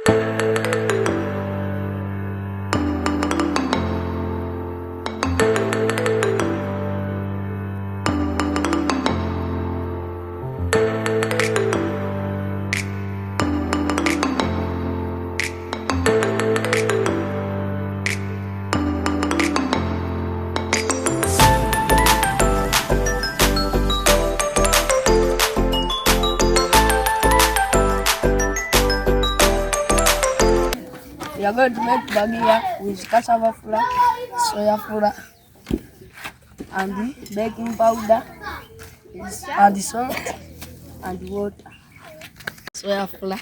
We are going to make bagia with cassava flour, soya flour, and the baking powder, and the salt, and water. Soya flour.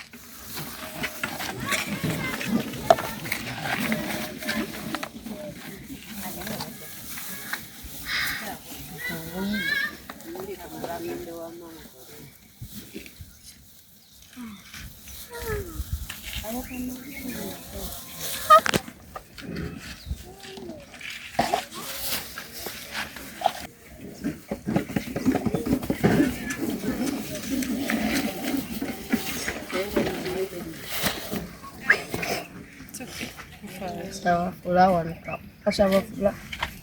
Cassava flour 1 cup. Cassava flour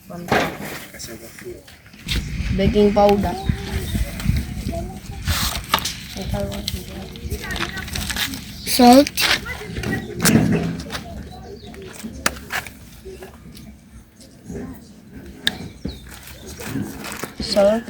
1 cup. Baking powder. Salt. Salt.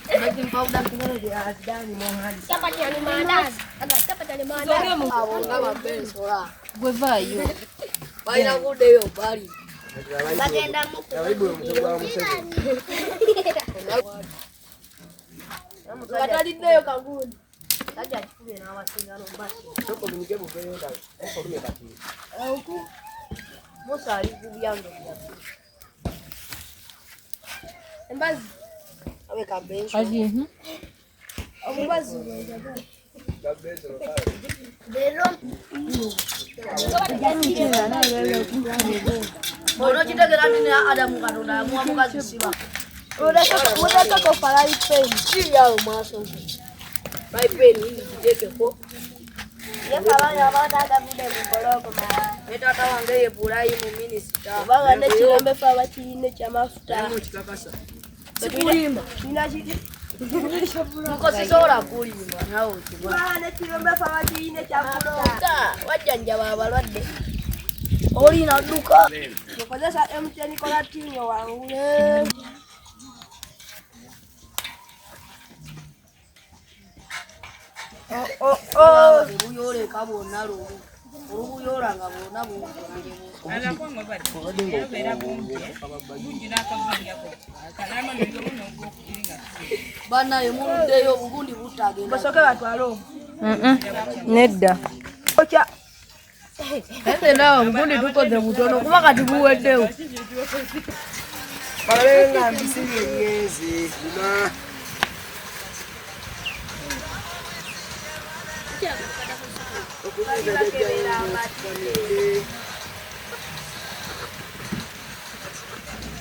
Baking powder kingana dia adani mohali. Dapat yang madas. Ada dapat yang madas. Awon kama bensola. Gwevayo. Baina kudeyo bali. Bagenda muku. Katalideyo kaguni. Kaja chukue na wasingano mbasi. Soko minike mubele nda. Eko kuye bati. Uku. Musa alikubyanga bya. Embazi. Awe kabenso. Aji. Omubazi. Bero. Ono chitegera nini Adamu katonda muamukazi siba. Muda ko fala ipen. Chiya maso. Bai pen ni kiteke ko. Ye fala ya bada da bude mboloko ma. Etata wange ye bulai mu minister. Baga ne kirombe fa bakine kya mafuta. Chikakasa. Kulimba. Ninachiti. Nuko sisola kulimba nawo kibwa. Baga ne kirombe fa bakine kya mafuta. Wajanja babalwadde. Oli na duka. Tukozesa MTN kola tinyo wangu. Uyole kabona lo. Uyola ngabona mu. Ala kwangu bali. Yabera bungi. Bungi nakavanga ko. Kalama ndio munongo kulinga. Bana yemundeyo ubundi butagenda. Basoke batwalo. Nedda. Ocha. Ese ndawo ubundi tukoze butono kuba kati buweddewo. Balenga mbisiri yezi. Lima.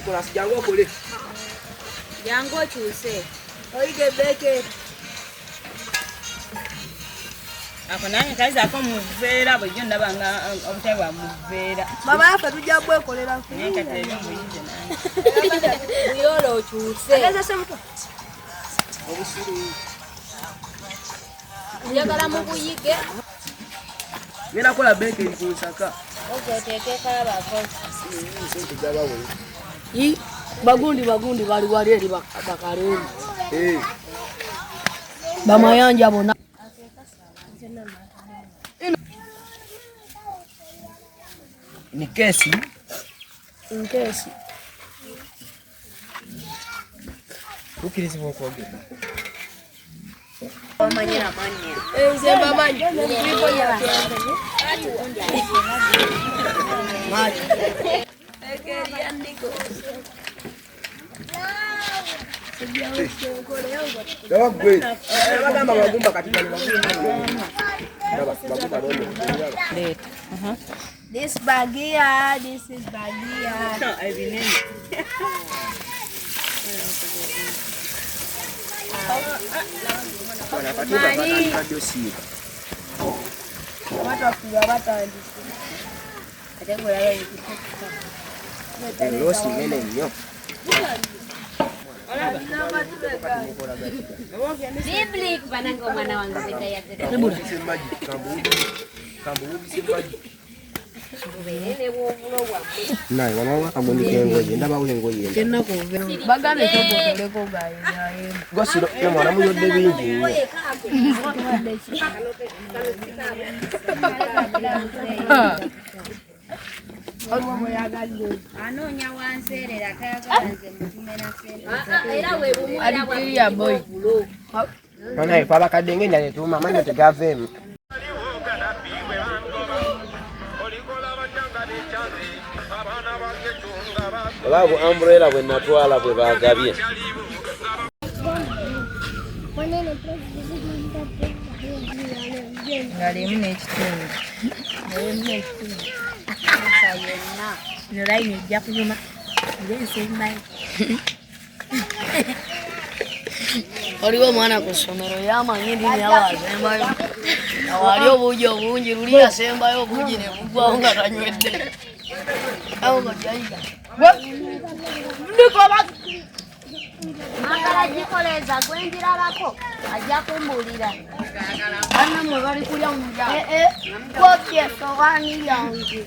Kola sijango kule. Jango chuse. Oige beke. Ako nange kazaako mu buveera bulijjo ndaba nga obutali bwa mu buveera. Mama yaffe tujja bwekolera Naye kati ebyo muyinze nange. Buyolo okyuse. Njagala mubuyige. Ngenda kola bakery ku Nsaka. Oteekeko abakozi. bagundi bali wali eri bakalembe bamayanja bona Ni kesi. nkesi Ukirizibwa okwogera. nze mbamanyi Dawa gwe. Bagamba bagumba kati bali bagumba. Bagumba lolo. This bagia, this is bagia. Bwana katiba batandika dosiye. batafuya batandise Losi nene nnyo. Biblik bananga omwana wange bedayagera. Maji kambuubise maji. Bubeere bw'obulo bwaffe. Naye wamama kagunika engoye ndabawo engoye. bagambye tobotoleko gaye Gosiro ne mwana muyodde bingi nnyo. Anoonya wanseerera tayagala nze mutumena sente. Era we bumwera Adikiriya boy Naye twabakadde ngenda ne tuuma amanyo tegaveemu. Olaba umbrella bwe natwala bwe bagabye. ngalimu n'ekitundu. Nolayini ejja kunyuma. Ngensembayo. waliwo omwana ku ssomero yamanyi endimi yawazembayo awali obuugi obungi luli yasembayo obuugi ne bugwawo nga tanywedde awo nga jayiga Magala gikoleeza gwenjirabako ajja kumbuulira. bannamwe bali kulya mu muryango Gwokye sowaani yange.